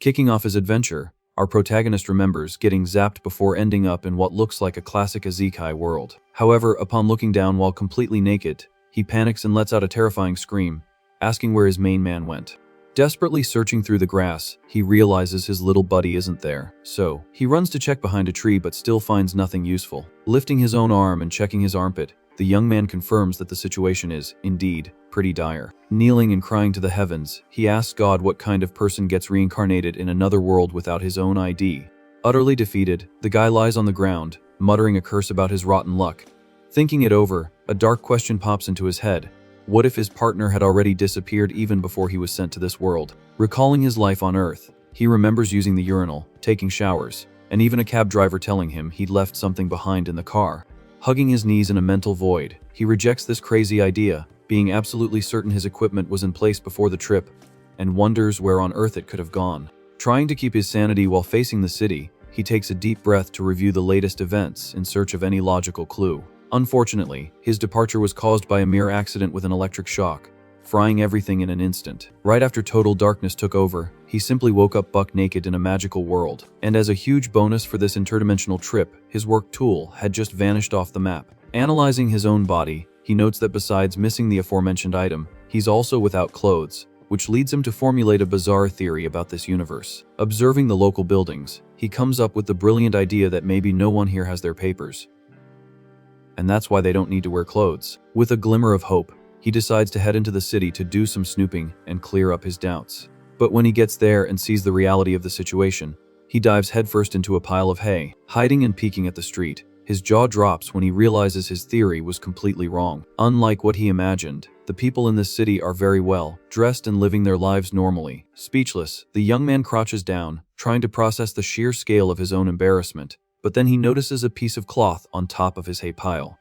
Kicking off his adventure, our protagonist remembers getting zapped before ending up in what looks like a classic isekai world. However, upon looking down while completely naked, he panics and lets out a terrifying scream, asking where his main man went. Desperately searching through the grass, he realizes his little buddy isn't there, so he runs to check behind a tree but still finds nothing useful. Lifting his own arm and checking his armpit, the young man confirms that the situation is, indeed, pretty dire. Kneeling and crying to the heavens, he asks God what kind of person gets reincarnated in another world without his own ID. Utterly defeated, the guy lies on the ground, muttering a curse about his rotten luck. Thinking it over, a dark question pops into his head. What if his partner had already disappeared even before he was sent to this world? Recalling his life on Earth, he remembers using the urinal, taking showers, and even a cab driver telling him he'd left something behind in the car. Hugging his knees in a mental void, he rejects this crazy idea, being absolutely certain his equipment was in place before the trip, and wonders where on earth it could have gone. Trying to keep his sanity while facing the city, he takes a deep breath to review the latest events in search of any logical clue. Unfortunately, his departure was caused by a mere accident with an electric shock, frying everything in an instant. Right after total darkness took over, he simply woke up buck naked in a magical world. And as a huge bonus for this interdimensional trip, his work tool had just vanished off the map. Analyzing his own body, he notes that besides missing the aforementioned item, he's also without clothes, which leads him to formulate a bizarre theory about this universe. Observing the local buildings, he comes up with the brilliant idea that maybe no one here has their papers, and that's why they don't need to wear clothes. With a glimmer of hope, he decides to head into the city to do some snooping and clear up his doubts. But when he gets there and sees the reality of the situation, he dives headfirst into a pile of hay. Hiding and peeking at the street, his jaw drops when he realizes his theory was completely wrong. Unlike what he imagined, the people in this city are very well dressed and living their lives normally. Speechless, the young man crouches down, trying to process the sheer scale of his own embarrassment. But then he notices a piece of cloth on top of his hay pile.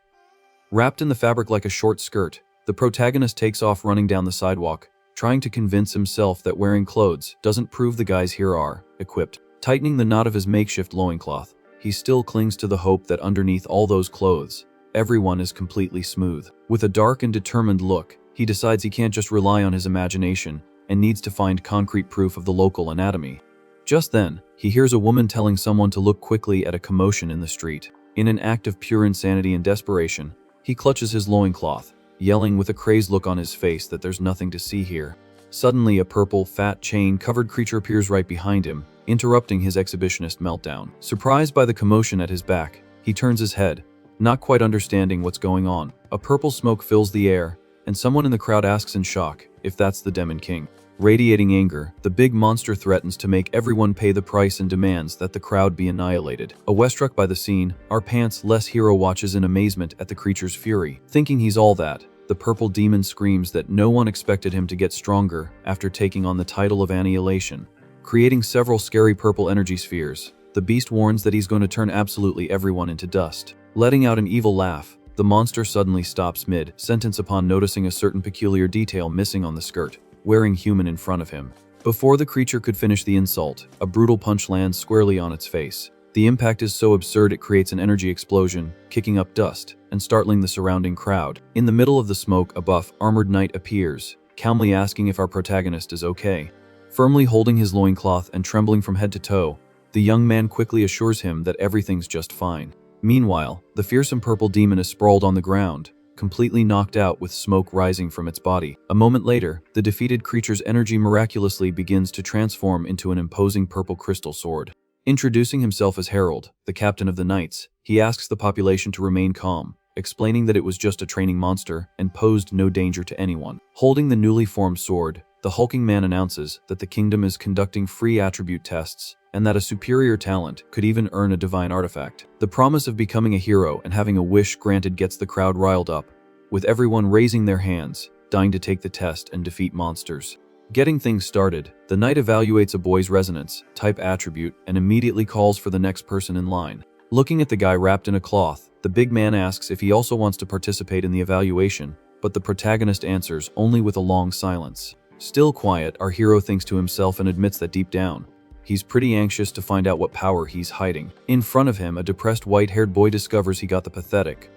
Wrapped in the fabric like a short skirt, the protagonist takes off running down the sidewalk, trying to convince himself that wearing clothes doesn't prove the guys here are equipped. Tightening the knot of his makeshift loincloth, he still clings to the hope that underneath all those clothes, everyone is completely smooth. With a dark and determined look, he decides he can't just rely on his imagination and needs to find concrete proof of the local anatomy. Just then, he hears a woman telling someone to look quickly at a commotion in the street. In an act of pure insanity and desperation, he clutches his loincloth, yelling with a crazed look on his face that there's nothing to see here. Suddenly, a purple, fat, chain-covered creature appears right behind him, interrupting his exhibitionist meltdown. Surprised by the commotion at his back, he turns his head, not quite understanding what's going on. A purple smoke fills the air, and someone in the crowd asks in shock if that's the Demon King. Radiating anger, the big monster threatens to make everyone pay the price and demands that the crowd be annihilated. Awestruck by the scene, our pants-less hero watches in amazement at the creature's fury. Thinking he's all that, the purple demon screams that no one expected him to get stronger after taking on the title of annihilation. Creating several scary purple energy spheres, the beast warns that he's going to turn absolutely everyone into dust. Letting out an evil laugh, the monster suddenly stops mid-sentence upon noticing a certain peculiar detail missing on the skirt, wearing human in front of him. Before the creature could finish the insult, a brutal punch lands squarely on its face. The impact is so absurd it creates an energy explosion, kicking up dust and startling the surrounding crowd. In the middle of the smoke, a buff, armored knight appears, calmly asking if our protagonist is okay. Firmly holding his loincloth and trembling from head to toe, the young man quickly assures him that everything's just fine. Meanwhile, the fearsome purple demon is sprawled on the ground, completely knocked out with smoke rising from its body. A moment later, the defeated creature's energy miraculously begins to transform into an imposing purple crystal sword. Introducing himself as Herald, the captain of the knights, he asks the population to remain calm, explaining that it was just a training monster and posed no danger to anyone. Holding the newly formed sword, the hulking man announces that the kingdom is conducting free attribute tests and that a superior talent could even earn a divine artifact. The promise of becoming a hero and having a wish granted gets the crowd riled up, with everyone raising their hands, dying to take the test and defeat monsters. Getting things started, the knight evaluates a boy's resonance type attribute and immediately calls for the next person in line. Looking at the guy wrapped in a cloth, the big man asks if he also wants to participate in the evaluation, but the protagonist answers only with a long silence. Still quiet, our hero thinks to himself and admits that deep down, he's pretty anxious to find out what power he's hiding. In front of him, a depressed white-haired boy discovers he got the pathetic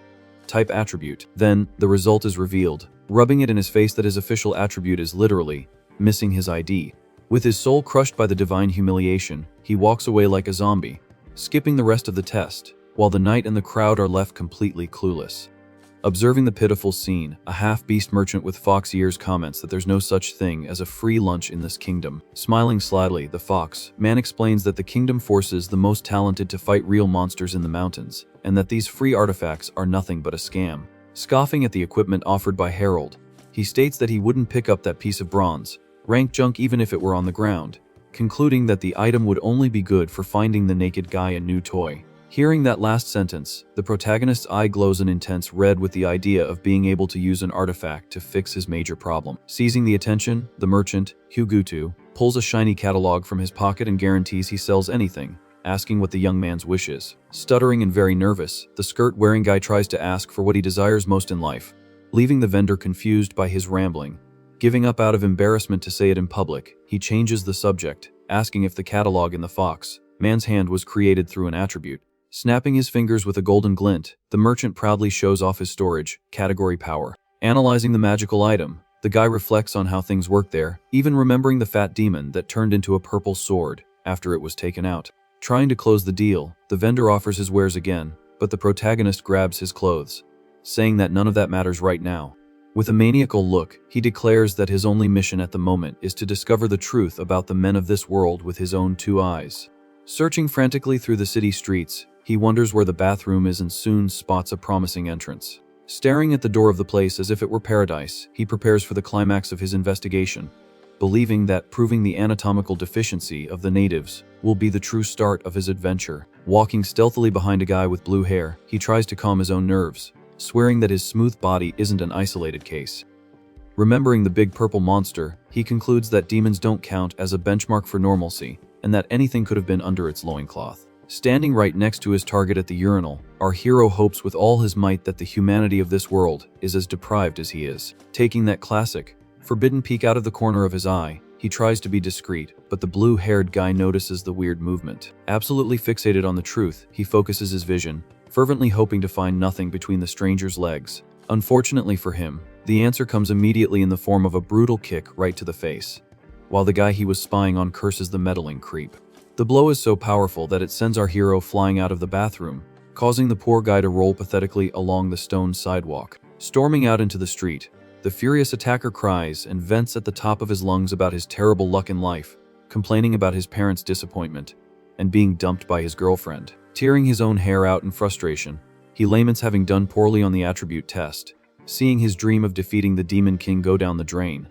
type attribute. Then, the result is revealed, rubbing it in his face that his official attribute is literally missing his ID. With his soul crushed by the divine humiliation, he walks away like a zombie, skipping the rest of the test, while the knight and the crowd are left completely clueless. Observing the pitiful scene, a half-beast merchant with fox ears comments that there's no such thing as a free lunch in this kingdom. Smiling slyly, the fox man explains that the kingdom forces the most talented to fight real monsters in the mountains, and that these free artifacts are nothing but a scam. Scoffing at the equipment offered by Harold, he states that he wouldn't pick up that piece of bronze, rank junk even if it were on the ground, concluding that the item would only be good for finding the naked guy a new toy. Hearing that last sentence, the protagonist's eye glows an intense red with the idea of being able to use an artifact to fix his major problem. Seizing the attention, the merchant, Hugutu, pulls a shiny catalog from his pocket and guarantees he sells anything, asking what the young man's wish is. Stuttering and very nervous, the skirt-wearing guy tries to ask for what he desires most in life, leaving the vendor confused by his rambling. Giving up out of embarrassment to say it in public, he changes the subject, asking if the catalog in the fox man's hand was created through an attribute. Snapping his fingers with a golden glint, the merchant proudly shows off his storage category power. Analyzing the magical item, the guy reflects on how things work there, even remembering the fat demon that turned into a purple sword after it was taken out. Trying to close the deal, the vendor offers his wares again, but the protagonist grabs his clothes, saying that none of that matters right now. With a maniacal look, he declares that his only mission at the moment is to discover the truth about the men of this world with his own two eyes. Searching frantically through the city streets, he wonders where the bathroom is and soon spots a promising entrance. Staring at the door of the place as if it were paradise, he prepares for the climax of his investigation, believing that proving the anatomical deficiency of the natives will be the true start of his adventure. Walking stealthily behind a guy with blue hair, he tries to calm his own nerves, swearing that his smooth body isn't an isolated case. Remembering the big purple monster, he concludes that demons don't count as a benchmark for normalcy, and that anything could have been under its loincloth. Standing right next to his target at the urinal, our hero hopes with all his might that the humanity of this world is as deprived as he is. Taking that classic, forbidden peek out of the corner of his eye, he tries to be discreet, but the blue-haired guy notices the weird movement. Absolutely fixated on the truth, he focuses his vision, fervently hoping to find nothing between the stranger's legs. Unfortunately for him, the answer comes immediately in the form of a brutal kick right to the face, while the guy he was spying on curses the meddling creep. The blow is so powerful that it sends our hero flying out of the bathroom, causing the poor guy to roll pathetically along the stone sidewalk. Storming out into the street, the furious attacker cries and vents at the top of his lungs about his terrible luck in life, complaining about his parents' disappointment, and being dumped by his girlfriend. Tearing his own hair out in frustration, he laments having done poorly on the attribute test, seeing his dream of defeating the Demon King go down the drain.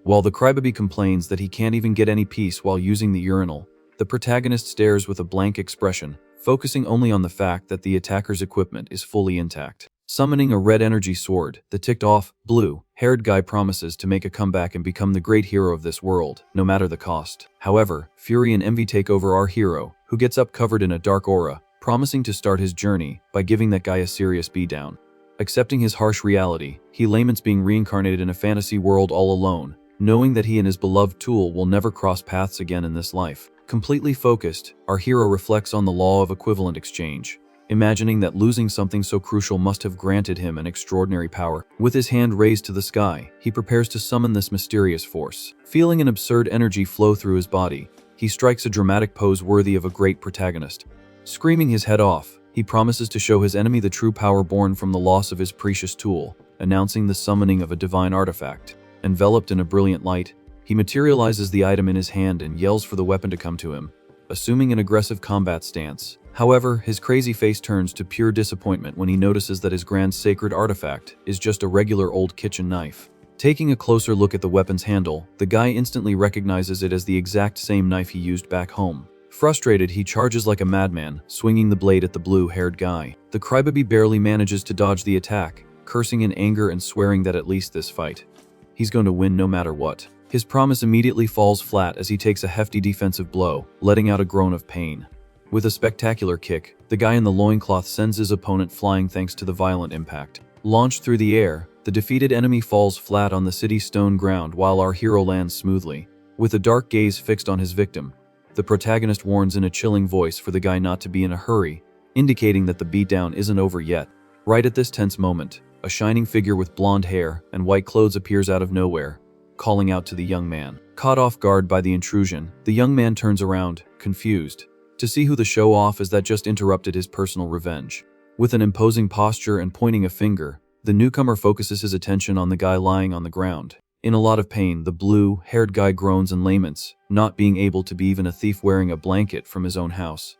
While the crybaby complains that he can't even get any peace while using the urinal, the protagonist stares with a blank expression, focusing only on the fact that the attacker's equipment is fully intact. Summoning a red energy sword, the ticked-off, blue-haired guy promises to make a comeback and become the great hero of this world, no matter the cost. However, fury and envy take over our hero, who gets up covered in a dark aura, promising to start his journey by giving that guy a serious beatdown. Accepting his harsh reality, he laments being reincarnated in a fantasy world all alone, knowing that he and his beloved tool will never cross paths again in this life. Completely focused, our hero reflects on the law of equivalent exchange, imagining that losing something so crucial must have granted him an extraordinary power. With his hand raised to the sky, he prepares to summon this mysterious force. Feeling an absurd energy flow through his body, he strikes a dramatic pose worthy of a great protagonist. Screaming his head off, he promises to show his enemy the true power born from the loss of his precious tool, announcing the summoning of a divine artifact. Enveloped in a brilliant light, he materializes the item in his hand and yells for the weapon to come to him, assuming an aggressive combat stance. However, his crazy face turns to pure disappointment when he notices that his grand sacred artifact is just a regular old kitchen knife. Taking a closer look at the weapon's handle, the guy instantly recognizes it as the exact same knife he used back home. Frustrated, he charges like a madman, swinging the blade at the blue-haired guy. The crybaby barely manages to dodge the attack, cursing in anger and swearing that at least this fight, he's going to win no matter what. His promise immediately falls flat as he takes a hefty defensive blow, letting out a groan of pain. With a spectacular kick, the guy in the loincloth sends his opponent flying thanks to the violent impact. Launched through the air, the defeated enemy falls flat on the city's stone ground while our hero lands smoothly. With a dark gaze fixed on his victim, the protagonist warns in a chilling voice for the guy not to be in a hurry, indicating that the beatdown isn't over yet. Right at this tense moment, a shining figure with blonde hair and white clothes appears out of nowhere, calling out to the young man. Caught off guard by the intrusion, the young man turns around, confused, to see who the show-off is that just interrupted his personal revenge. With an imposing posture and pointing a finger, the newcomer focuses his attention on the guy lying on the ground. In a lot of pain, the blue-haired guy groans and laments, not being able to be even a thief wearing a blanket from his own house,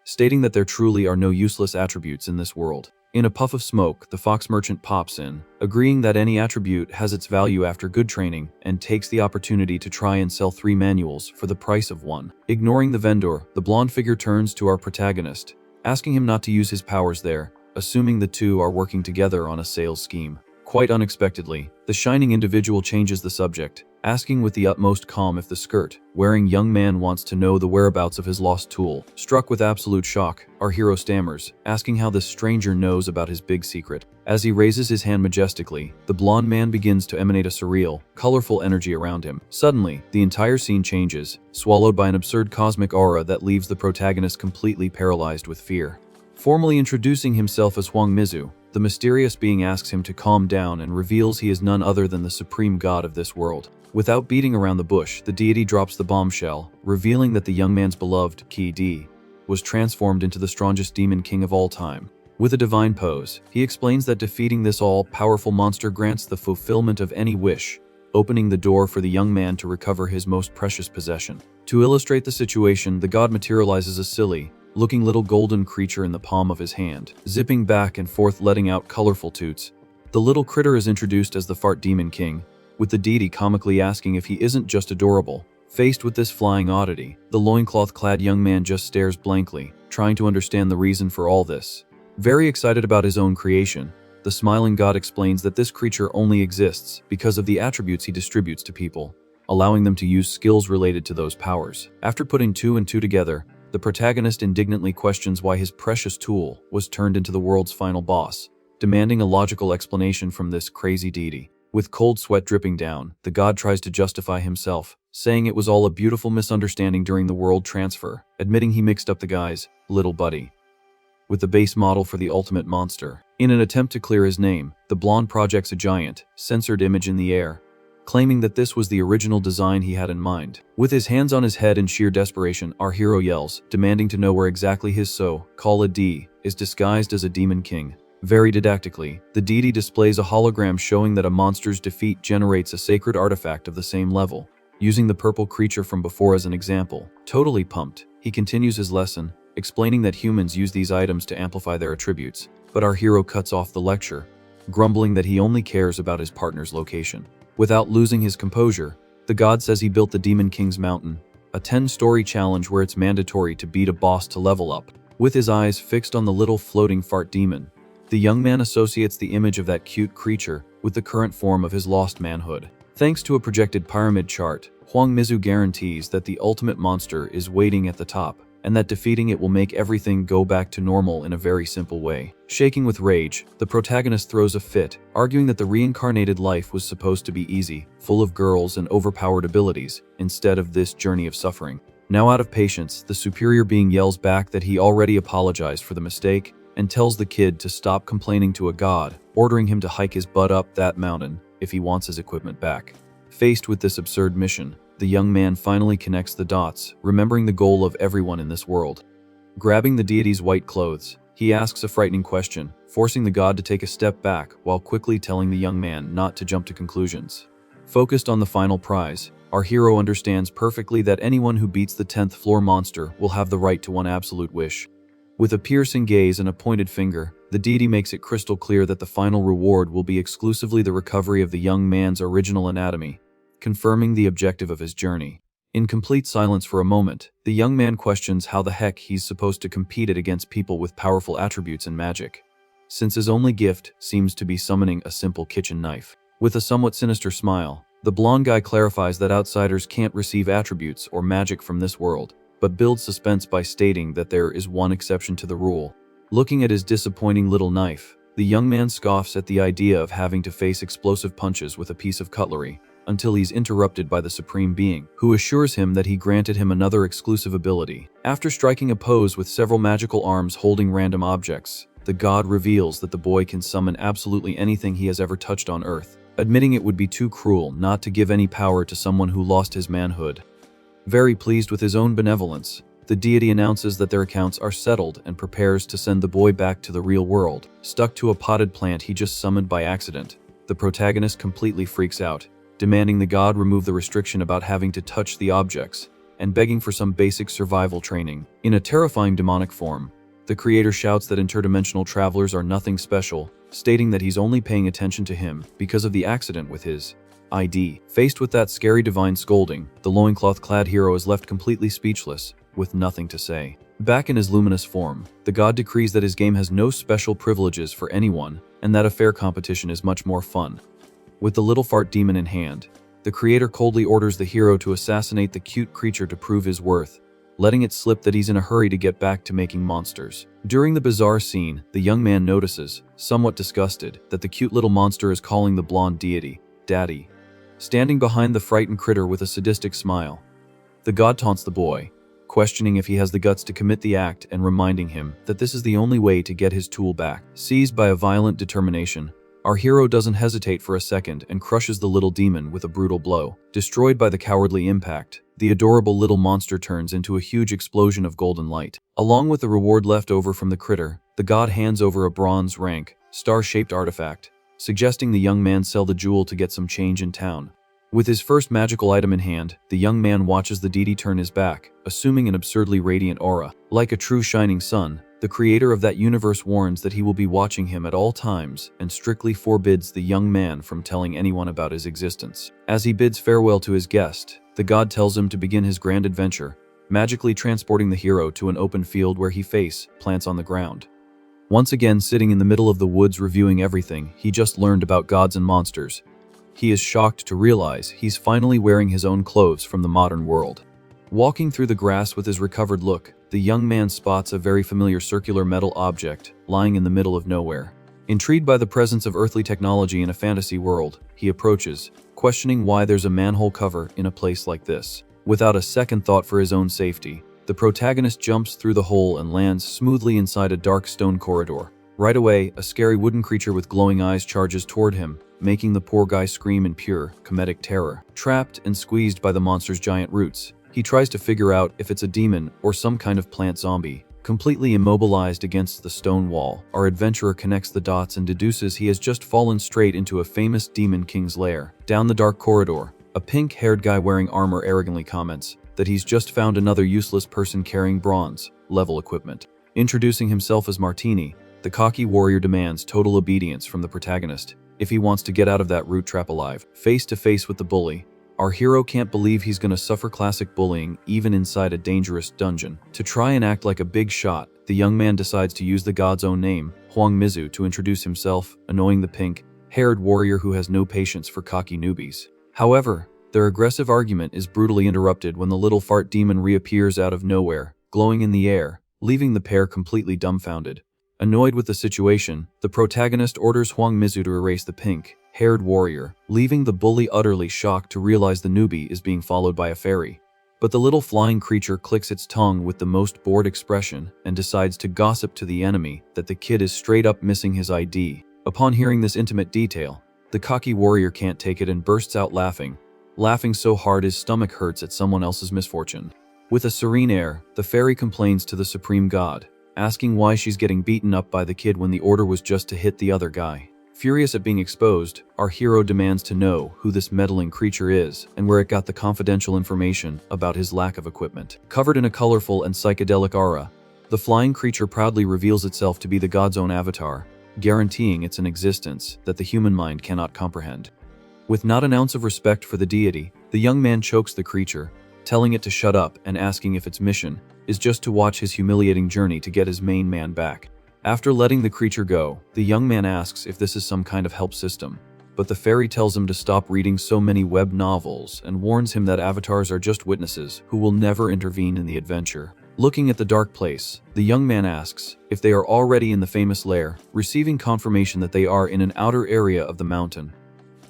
stating that there truly are no useless attributes in this world. In a puff of smoke, the fox merchant pops in, agreeing that any attribute has its value after good training, and takes the opportunity to try and sell 3 manuals for the price of 1. Ignoring the vendor, the blonde figure turns to our protagonist, asking him not to use his powers there, assuming the two are working together on a sales scheme. Quite unexpectedly, the shining individual changes the subject, asking with the utmost calm if the skirt-wearing young man wants to know the whereabouts of his lost tool. Struck with absolute shock, our hero stammers, asking how this stranger knows about his big secret. As he raises his hand majestically, the blonde man begins to emanate a surreal, colorful energy around him. Suddenly, the entire scene changes, swallowed by an absurd cosmic aura that leaves the protagonist completely paralyzed with fear. Formally introducing himself as Hwang Mizu, the mysterious being asks him to calm down and reveals he is none other than the supreme god of this world. Without beating around the bush, the deity drops the bombshell, revealing that the young man's beloved, Ki Di, was transformed into the strongest demon king of all time. With a divine pose, he explains that defeating this all-powerful monster grants the fulfillment of any wish, opening the door for the young man to recover his most precious possession. To illustrate the situation, the god materializes a silly, looking little golden creature in the palm of his hand, zipping back and forth letting out colorful toots. The little critter is introduced as the Fart Demon King, with the deity comically asking if he isn't just adorable. Faced with this flying oddity, the loincloth-clad young man just stares blankly, trying to understand the reason for all this. Very excited about his own creation, the smiling god explains that this creature only exists because of the attributes he distributes to people, allowing them to use skills related to those powers. After putting 2 and 2 together, the protagonist indignantly questions why his precious tool was turned into the world's final boss, demanding a logical explanation from this crazy deity. With cold sweat dripping down, the god tries to justify himself, saying it was all a beautiful misunderstanding during the world transfer, admitting he mixed up the guy's little buddy with the base model for the ultimate monster. In an attempt to clear his name, the blonde projects a giant, censored image in the air, claiming that this was the original design he had in mind. With his hands on his head in sheer desperation, our hero yells, demanding to know where exactly his so-called D is disguised as a demon king. Very didactically, the deity displays a hologram showing that a monster's defeat generates a sacred artifact of the same level, using the purple creature from before as an example. Totally pumped, he continues his lesson, explaining that humans use these items to amplify their attributes, but our hero cuts off the lecture, grumbling that he only cares about his partner's location. Without losing his composure, the god says he built the Demon King's Mountain, a 10-story challenge where it's mandatory to beat a boss to level up. With his eyes fixed on the little floating fart demon, the young man associates the image of that cute creature with the current form of his lost manhood. Thanks to a projected pyramid chart, Hwang Mizu guarantees that the ultimate monster is waiting at the top, and that defeating it will make everything go back to normal in a very simple way. Shaking with rage, the protagonist throws a fit, arguing that the reincarnated life was supposed to be easy, full of girls and overpowered abilities, instead of this journey of suffering. Now out of patience, the superior being yells back that he already apologized for the mistake, and tells the kid to stop complaining to a god, ordering him to hike his butt up that mountain if he wants his equipment back. Faced with this absurd mission, the young man finally connects the dots, remembering the goal of everyone in this world. Grabbing the deity's white clothes, he asks a frightening question, forcing the god to take a step back while quickly telling the young man not to jump to conclusions. Focused on the final prize, our hero understands perfectly that anyone who beats the 10th floor monster will have the right to one absolute wish. With a piercing gaze and a pointed finger, the deity makes it crystal clear that the final reward will be exclusively the recovery of the young man's original anatomy, confirming the objective of his journey. In complete silence for a moment, the young man questions how the heck he's supposed to compete it against people with powerful attributes and magic, since his only gift seems to be summoning a simple kitchen knife. With a somewhat sinister smile, the blonde guy clarifies that outsiders can't receive attributes or magic from this world, but builds suspense by stating that there is one exception to the rule. Looking at his disappointing little knife, the young man scoffs at the idea of having to face explosive punches with a piece of cutlery, until he's interrupted by the Supreme Being, who assures him that he granted him another exclusive ability. After striking a pose with several magical arms holding random objects, the god reveals that the boy can summon absolutely anything he has ever touched on Earth, admitting it would be too cruel not to give any power to someone who lost his manhood. Very pleased with his own benevolence, the deity announces that their accounts are settled and prepares to send the boy back to the real world, stuck to a potted plant he just summoned by accident. The protagonist completely freaks out, demanding the god remove the restriction about having to touch the objects, and begging for some basic survival training. In a terrifying demonic form, the creator shouts that interdimensional travelers are nothing special, stating that he's only paying attention to him because of the accident with his ID. Faced with that scary divine scolding, the loincloth-clad hero is left completely speechless, with nothing to say. Back in his luminous form, the god decrees that his game has no special privileges for anyone, and that a fair competition is much more fun. With the little fart demon in hand, the creator coldly orders the hero to assassinate the cute creature to prove his worth, letting it slip that he's in a hurry to get back to making monsters. During the bizarre scene, the young man notices, somewhat disgusted, that the cute little monster is calling the blonde deity, Daddy, standing behind the frightened critter with a sadistic smile. The god taunts the boy, questioning if he has the guts to commit the act and reminding him that this is the only way to get his tool back. Seized by a violent determination, our hero doesn't hesitate for a second and crushes the little demon with a brutal blow. Destroyed by the cowardly impact, the adorable little monster turns into a huge explosion of golden light. Along with the reward left over from the critter, the god hands over a bronze rank, star-shaped artifact, suggesting the young man sell the jewel to get some change in town. With his first magical item in hand, the young man watches the deity turn his back, assuming an absurdly radiant aura. Like a true shining sun, the creator of that universe warns that he will be watching him at all times and strictly forbids the young man from telling anyone about his existence. As he bids farewell to his guest, the god tells him to begin his grand adventure, magically transporting the hero to an open field where he plants on the ground. Once again sitting in the middle of the woods reviewing everything he just learned about gods and monsters, he is shocked to realize he's finally wearing his own clothes from the modern world. Walking through the grass with his recovered look, the young man spots a very familiar circular metal object lying in the middle of nowhere. Intrigued by the presence of earthly technology in a fantasy world, he approaches, questioning why there's a manhole cover in a place like this. Without a second thought for his own safety, the protagonist jumps through the hole and lands smoothly inside a dark stone corridor. Right away, a scary wooden creature with glowing eyes charges toward him, making the poor guy scream in pure, comedic terror. Trapped and squeezed by the monster's giant roots, he tries to figure out if it's a demon or some kind of plant zombie. Completely immobilized against the stone wall, our adventurer connects the dots and deduces he has just fallen straight into a famous demon king's lair. Down the dark corridor, a pink-haired guy wearing armor arrogantly comments that he's just found another useless person carrying bronze-level equipment. Introducing himself as Martini, the cocky warrior demands total obedience from the protagonist if he wants to get out of that root trap alive. Face to face with the bully, our hero can't believe he's gonna suffer classic bullying even inside a dangerous dungeon. To try and act like a big shot, the young man decides to use the god's own name, Huang Mizu, to introduce himself, annoying the pink-haired warrior who has no patience for cocky newbies. However, their aggressive argument is brutally interrupted when the little fart demon reappears out of nowhere, glowing in the air, leaving the pair completely dumbfounded. Annoyed with the situation, the protagonist orders Huang Mizu to erase the pink-haired warrior, leaving the bully utterly shocked to realize the newbie is being followed by a fairy. But the little flying creature clicks its tongue with the most bored expression and decides to gossip to the enemy that the kid is straight up missing his ID. Upon hearing this intimate detail, the cocky warrior can't take it and bursts out laughing so hard his stomach hurts at someone else's misfortune. With a serene air, the fairy complains to the supreme god, asking why she's getting beaten up by the kid when the order was just to hit the other guy. Furious at being exposed, our hero demands to know who this meddling creature is and where it got the confidential information about his lack of equipment. Covered in a colorful and psychedelic aura, the flying creature proudly reveals itself to be the god's own avatar, guaranteeing it's an existence that the human mind cannot comprehend. With not an ounce of respect for the deity, the young man chokes the creature, telling it to shut up and asking if its mission is just to watch his humiliating journey to get his main man back. After letting the creature go, the young man asks if this is some kind of help system, but the fairy tells him to stop reading so many web novels and warns him that avatars are just witnesses who will never intervene in the adventure. Looking at the dark place, the young man asks if they are already in the famous lair, receiving confirmation that they are in an outer area of the mountain,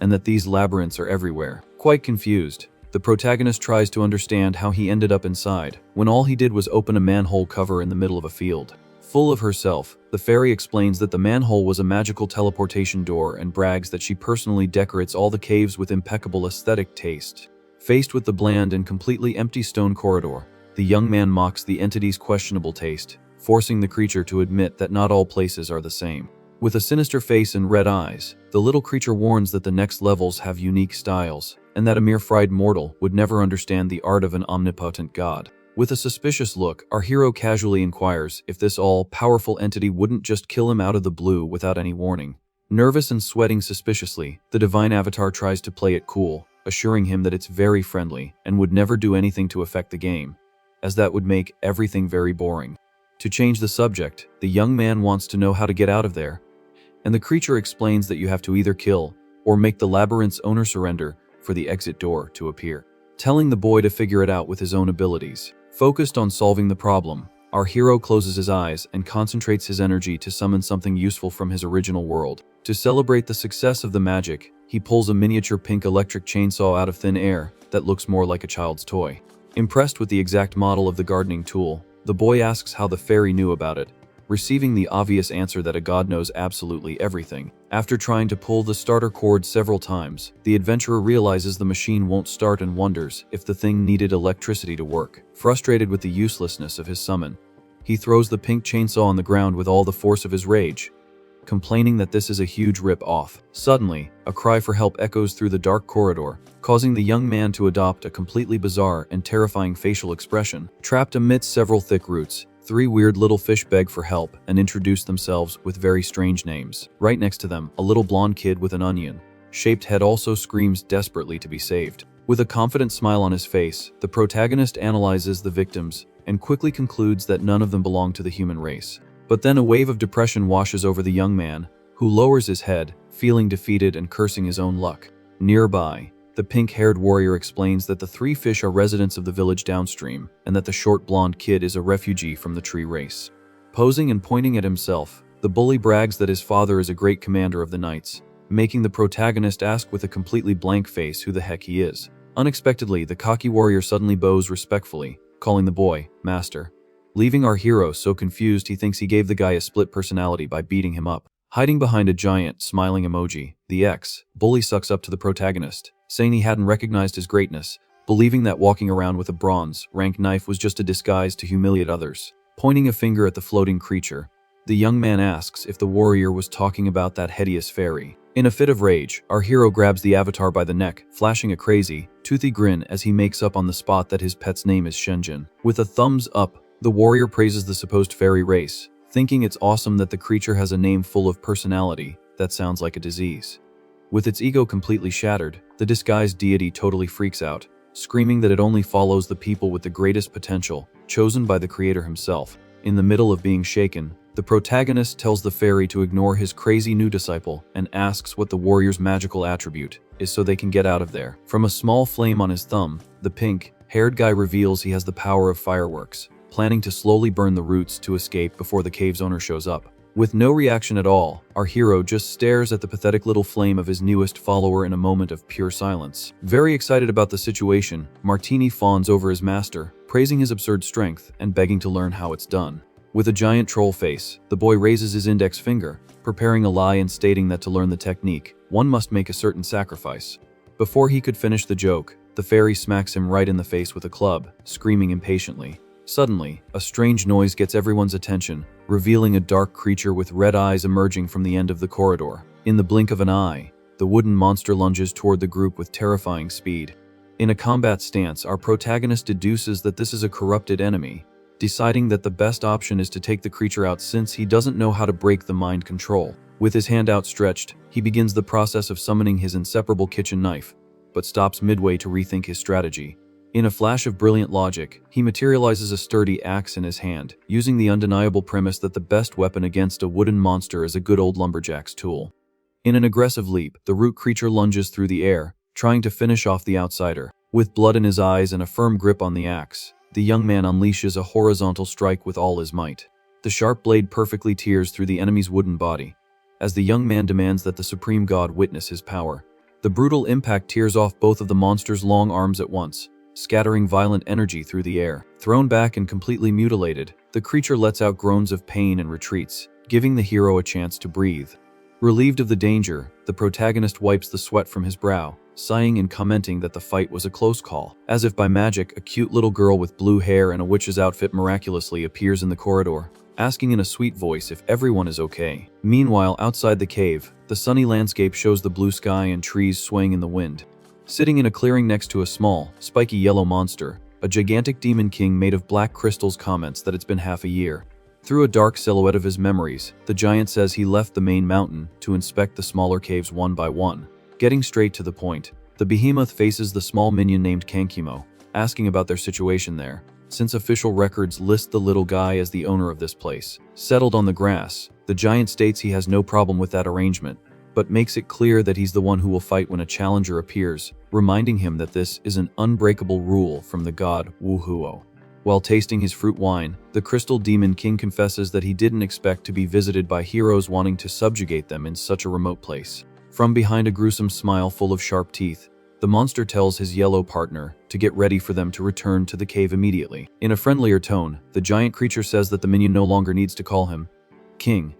and that these labyrinths are everywhere. Quite confused, the protagonist tries to understand how he ended up inside, when all he did was open a manhole cover in the middle of a field. Full of herself, the fairy explains that the manhole was a magical teleportation door and brags that she personally decorates all the caves with impeccable aesthetic taste. Faced with the bland and completely empty stone corridor, the young man mocks the entity's questionable taste, forcing the creature to admit that not all places are the same. With a sinister face and red eyes, the little creature warns that the next levels have unique styles, and that a mere fried mortal would never understand the art of an omnipotent god. With a suspicious look, our hero casually inquires if this all-powerful entity wouldn't just kill him out of the blue without any warning. Nervous and sweating suspiciously, the divine avatar tries to play it cool, assuring him that it's very friendly and would never do anything to affect the game, as that would make everything very boring. To change the subject, the young man wants to know how to get out of there, and the creature explains that you have to either kill or make the labyrinth's owner surrender for the exit door to appear, telling the boy to figure it out with his own abilities. Focused on solving the problem, our hero closes his eyes and concentrates his energy to summon something useful from his original world. To celebrate the success of the magic, he pulls a miniature pink electric chainsaw out of thin air that looks more like a child's toy. Impressed with the exact model of the gardening tool, the boy asks how the fairy knew about it, receiving the obvious answer that a god knows absolutely everything. After trying to pull the starter cord several times, the adventurer realizes the machine won't start and wonders if the thing needed electricity to work. Frustrated with the uselessness of his summon, he throws the pink chainsaw on the ground with all the force of his rage, complaining that this is a huge rip-off. Suddenly, a cry for help echoes through the dark corridor, causing the young man to adopt a completely bizarre and terrifying facial expression. Trapped amidst several thick roots, 3 weird little fish beg for help and introduce themselves with very strange names. Right next to them, a little blonde kid with an onion-shaped head also screams desperately to be saved. With a confident smile on his face, the protagonist analyzes the victims and quickly concludes that none of them belong to the human race. But then a wave of depression washes over the young man, who lowers his head, feeling defeated and cursing his own luck. Nearby, the pink-haired warrior explains that the 3 fish are residents of the village downstream, and that the short blonde kid is a refugee from the tree race. Posing and pointing at himself, the bully brags that his father is a great commander of the knights, making the protagonist ask with a completely blank face who the heck he is. Unexpectedly, the cocky warrior suddenly bows respectfully, calling the boy master, leaving our hero so confused he thinks he gave the guy a split personality by beating him up. Hiding behind a giant, smiling emoji, the ex-bully sucks up to the protagonist, saying he hadn't recognized his greatness, believing that walking around with a bronze-rank knife was just a disguise to humiliate others. Pointing a finger at the floating creature, the young man asks if the warrior was talking about that hideous fairy. In a fit of rage, our hero grabs the avatar by the neck, flashing a crazy, toothy grin as he makes up on the spot that his pet's name is Shenjin. With a thumbs up, the warrior praises the supposed fairy race, thinking it's awesome that the creature has a name full of personality that sounds like a disease. With its ego completely shattered, the disguised deity totally freaks out, screaming that it only follows the people with the greatest potential, chosen by the creator himself. In the middle of being shaken, the protagonist tells the fairy to ignore his crazy new disciple and asks what the warrior's magical attribute is so they can get out of there. From a small flame on his thumb, the pink-haired guy reveals he has the power of fireworks, planning to slowly burn the roots to escape before the cave's owner shows up. With no reaction at all, our hero just stares at the pathetic little flame of his newest follower in a moment of pure silence. Very excited about the situation, Martini fawns over his master, praising his absurd strength and begging to learn how it's done. With a giant troll face, the boy raises his index finger, preparing a lie and stating that to learn the technique, one must make a certain sacrifice. Before he could finish the joke, the fairy smacks him right in the face with a club, screaming impatiently. Suddenly, a strange noise gets everyone's attention, revealing a dark creature with red eyes emerging from the end of the corridor. In the blink of an eye, the wooden monster lunges toward the group with terrifying speed. In a combat stance, our protagonist deduces that this is a corrupted enemy, deciding that the best option is to take the creature out since he doesn't know how to break the mind control. With his hand outstretched, he begins the process of summoning his inseparable kitchen knife, but stops midway to rethink his strategy. In a flash of brilliant logic, he materializes a sturdy axe in his hand, using the undeniable premise that the best weapon against a wooden monster is a good old lumberjack's tool. In an aggressive leap, the root creature lunges through the air, trying to finish off the outsider. With blood in his eyes and a firm grip on the axe, the young man unleashes a horizontal strike with all his might. The sharp blade perfectly tears through the enemy's wooden body, as the young man demands that the supreme god witness his power. The brutal impact tears off both of the monster's long arms at once, scattering violent energy through the air. Thrown back and completely mutilated, the creature lets out groans of pain and retreats, giving the hero a chance to breathe. Relieved of the danger, the protagonist wipes the sweat from his brow, sighing and commenting that the fight was a close call. As if by magic, a cute little girl with blue hair and a witch's outfit miraculously appears in the corridor, asking in a sweet voice if everyone is okay. Meanwhile, outside the cave, the sunny landscape shows the blue sky and trees swaying in the wind. Sitting in a clearing next to a small, spiky yellow monster, a gigantic demon king made of black crystals comments that it's been half a year. Through a dark silhouette of his memories, the giant says he left the main mountain to inspect the smaller caves one by one. Getting straight to the point, the behemoth faces the small minion named Kankimo, asking about their situation there, since official records list the little guy as the owner of this place. Settled on the grass, the giant states he has no problem with that arrangement, but makes it clear that he's the one who will fight when a challenger appears, reminding him that this is an unbreakable rule from the god Wuhuo. While tasting his fruit wine, the Crystal Demon King confesses that he didn't expect to be visited by heroes wanting to subjugate them in such a remote place. From behind a gruesome smile full of sharp teeth, the monster tells his yellow partner to get ready for them to return to the cave immediately. In a friendlier tone, the giant creature says that the minion no longer needs to call him King,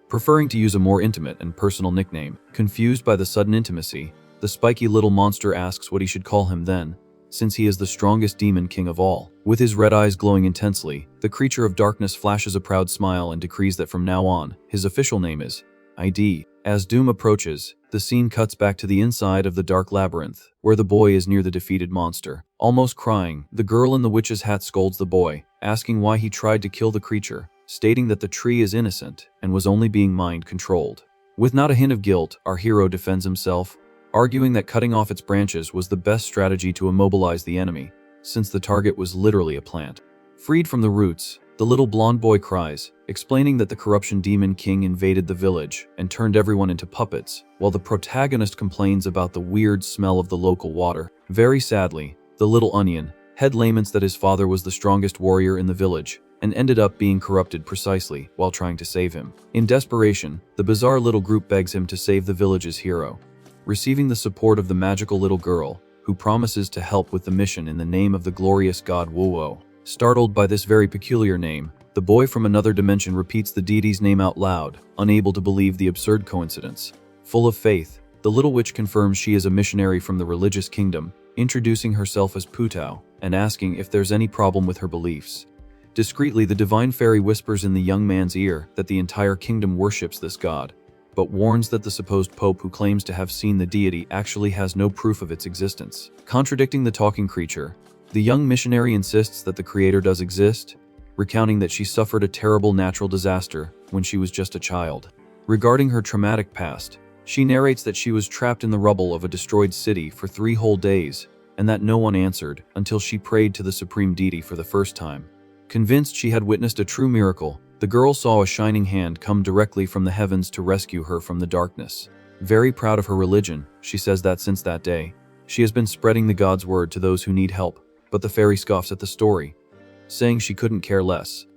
preferring to use a more intimate and personal nickname. Confused by the sudden intimacy, the spiky little monster asks what he should call him then, since he is the strongest demon king of all. With his red eyes glowing intensely, the creature of darkness flashes a proud smile and decrees that from now on, his official name is ID. As doom approaches, the scene cuts back to the inside of the dark labyrinth, where the boy is near the defeated monster. Almost crying, the girl in the witch's hat scolds the boy, asking why he tried to kill the creature, stating that the tree is innocent and was only being mind-controlled. With not a hint of guilt, our hero defends himself, arguing that cutting off its branches was the best strategy to immobilize the enemy, since the target was literally a plant. Freed from the roots, the little blonde boy cries, explaining that the corruption demon king invaded the village and turned everyone into puppets, while the protagonist complains about the weird smell of the local water. Very sadly, the little onion head laments that his father was the strongest warrior in the village and ended up being corrupted precisely while trying to save him. In desperation, the bizarre little group begs him to save the village's hero, receiving the support of the magical little girl, who promises to help with the mission in the name of the glorious god Wuo. Startled by this very peculiar name, the boy from another dimension repeats the deity's name out loud, unable to believe the absurd coincidence. Full of faith, the little witch confirms she is a missionary from the religious kingdom, introducing herself as Putao and asking if there's any problem with her beliefs. Discreetly, the divine fairy whispers in the young man's ear that the entire kingdom worships this god, but warns that the supposed pope who claims to have seen the deity actually has no proof of its existence. Contradicting the talking creature, the young missionary insists that the creator does exist, recounting that she suffered a terrible natural disaster when she was just a child. Regarding her traumatic past, she narrates that she was trapped in the rubble of a destroyed city for 3 whole days, and that no one answered until she prayed to the supreme deity for the first time. Convinced she had witnessed a true miracle, the girl saw a shining hand come directly from the heavens to rescue her from the darkness. Very proud of her religion, she says that since that day, she has been spreading the god's word to those who need help, but the fairy scoffs at the story, saying she couldn't care less.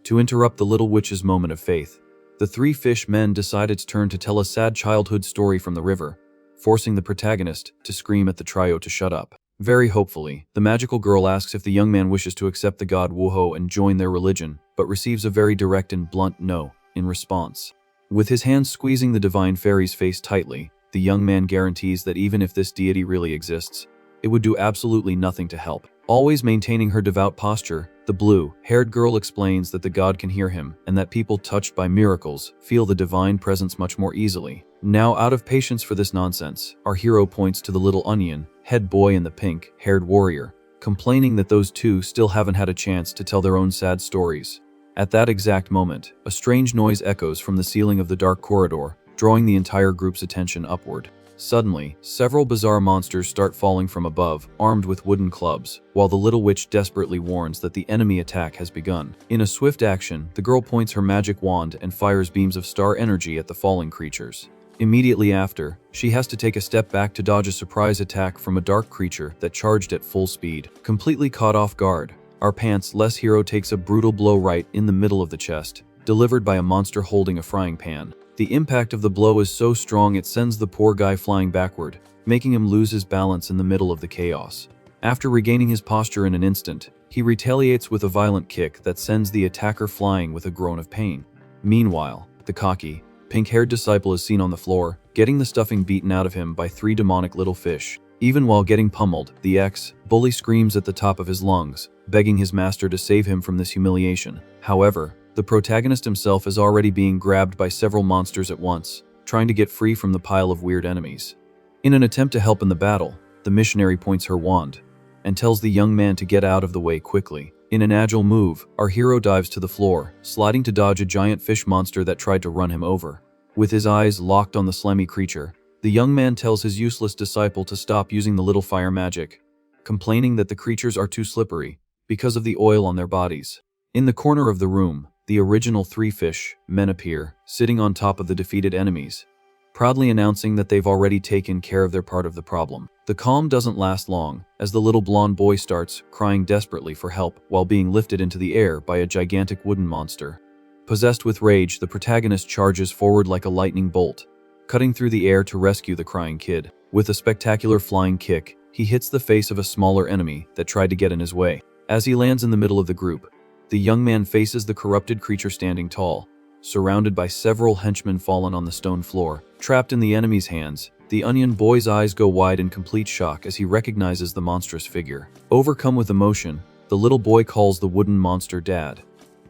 To interrupt the little witch's moment of faith, the 3 fish men decide it's turn to tell a sad childhood story from the river, forcing the protagonist to scream at the trio to shut up. Very hopefully, the magical girl asks if the young man wishes to accept the god Wuho and join their religion, but receives a very direct and blunt no in response. With his hands squeezing the divine fairy's face tightly, the young man guarantees that even if this deity really exists, it would do absolutely nothing to help. Always maintaining her devout posture, the blue-haired girl explains that the god can hear him and that people touched by miracles feel the divine presence much more easily. Now, out of patience for this nonsense, our hero points to the little onion head boy and the pink-haired warrior, complaining that those two still haven't had a chance to tell their own sad stories. At that exact moment, a strange noise echoes from the ceiling of the dark corridor, drawing the entire group's attention upward. Suddenly, several bizarre monsters start falling from above, armed with wooden clubs, while the little witch desperately warns that the enemy attack has begun. In a swift action, the girl points her magic wand and fires beams of star energy at the falling creatures. Immediately after, she has to take a step back to dodge a surprise attack from a dark creature that charged at full speed. Completely caught off guard, our pants-less hero takes a brutal blow right in the middle of the chest, delivered by a monster holding a frying pan. The impact of the blow is so strong it sends the poor guy flying backward, making him lose his balance in the middle of the chaos. After regaining his posture in an instant, he retaliates with a violent kick that sends the attacker flying with a groan of pain. Meanwhile, the cocky, pink-haired disciple is seen on the floor, getting the stuffing beaten out of him by 3 demonic little fish. Even while getting pummeled, the ex-bully screams at the top of his lungs, begging his master to save him from this humiliation. However, the protagonist himself is already being grabbed by several monsters at once, trying to get free from the pile of weird enemies. In an attempt to help in the battle, the missionary points her wand and tells the young man to get out of the way quickly. In an agile move, our hero dives to the floor, sliding to dodge a giant fish monster that tried to run him over. With his eyes locked on the slimy creature, the young man tells his useless disciple to stop using the little fire magic, complaining that the creatures are too slippery because of the oil on their bodies. In the corner of the room, the original 3 fish men appear, sitting on top of the defeated enemies, proudly announcing that they've already taken care of their part of the problem. The calm doesn't last long, as the little blonde boy starts crying desperately for help while being lifted into the air by a gigantic wooden monster. Possessed with rage, the protagonist charges forward like a lightning bolt, cutting through the air to rescue the crying kid. With a spectacular flying kick, he hits the face of a smaller enemy that tried to get in his way. As he lands in the middle of the group, the young man faces the corrupted creature standing tall, surrounded by several henchmen fallen on the stone floor. Trapped in the enemy's hands, the onion boy's eyes go wide in complete shock as he recognizes the monstrous figure. Overcome with emotion, the little boy calls the wooden monster Dad,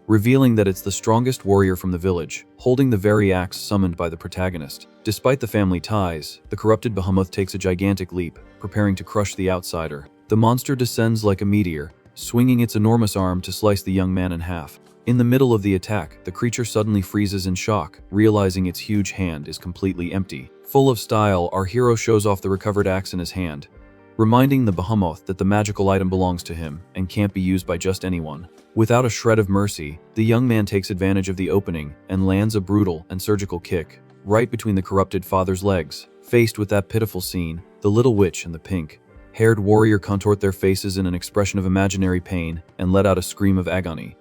revealing that it's the strongest warrior from the village, holding the very axe summoned by the protagonist. Despite the family ties, the corrupted behemoth takes a gigantic leap, preparing to crush the outsider. The monster descends like a meteor, swinging its enormous arm to slice the young man in half. In the middle of the attack, the creature suddenly freezes in shock, realizing its huge hand is completely empty. Full of style, our hero shows off the recovered axe in his hand, reminding the behemoth that the magical item belongs to him and can't be used by just anyone. Without a shred of mercy, the young man takes advantage of the opening and lands a brutal and surgical kick right between the corrupted father's legs. Faced with that pitiful scene, the little witch and the pink-haired warrior contort their faces in an expression of imaginary pain and let out a scream of agony.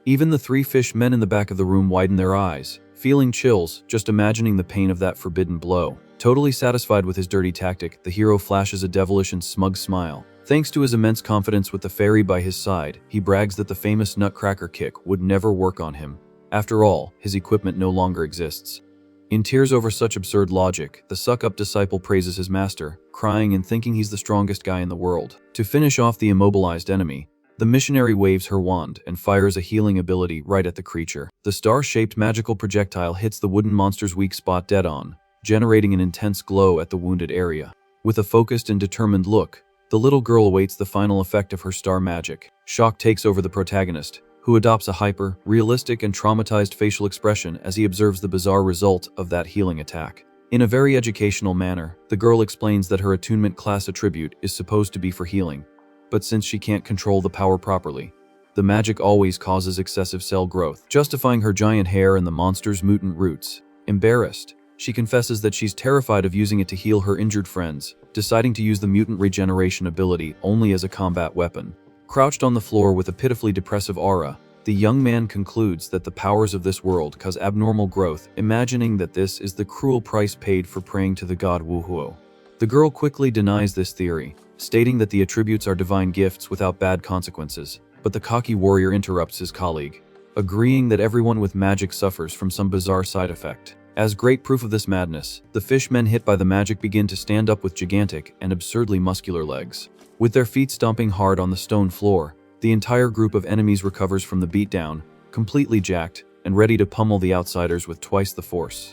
Even the 3 fish men in the back of the room widen their eyes, feeling chills just imagining the pain of that forbidden blow. Totally satisfied with his dirty tactic, the hero flashes a devilish and smug smile. Thanks to his immense confidence with the fairy by his side, he brags that the famous nutcracker kick would never work on him. After all, his equipment no longer exists. In tears over such absurd logic, the suck-up disciple praises his master, crying and thinking he's the strongest guy in the world. To finish off the immobilized enemy, the missionary waves her wand and fires a healing ability right at the creature. The star-shaped magical projectile hits the wooden monster's weak spot dead on, generating an intense glow at the wounded area. With a focused and determined look, the little girl awaits the final effect of her star magic. Shock takes over the protagonist, who adopts a hyper, realistic and traumatized facial expression as he observes the bizarre result of that healing attack. In a very educational manner, the girl explains that her attunement class attribute is supposed to be for healing, but since she can't control the power properly, the magic always causes excessive cell growth, justifying her giant hair and the monster's mutant roots. Embarrassed, she confesses that she's terrified of using it to heal her injured friends, deciding to use the mutant regeneration ability only as a combat weapon. Crouched on the floor with a pitifully depressive aura, the young man concludes that the powers of this world cause abnormal growth, imagining that this is the cruel price paid for praying to the god Wuhuo. The girl quickly denies this theory, stating that the attributes are divine gifts without bad consequences, but the cocky warrior interrupts his colleague, agreeing that everyone with magic suffers from some bizarre side effect. As great proof of this madness, the fishmen hit by the magic begin to stand up with gigantic and absurdly muscular legs. With their feet stomping hard on the stone floor, the entire group of enemies recovers from the beatdown, completely jacked and ready to pummel the outsiders with twice the force.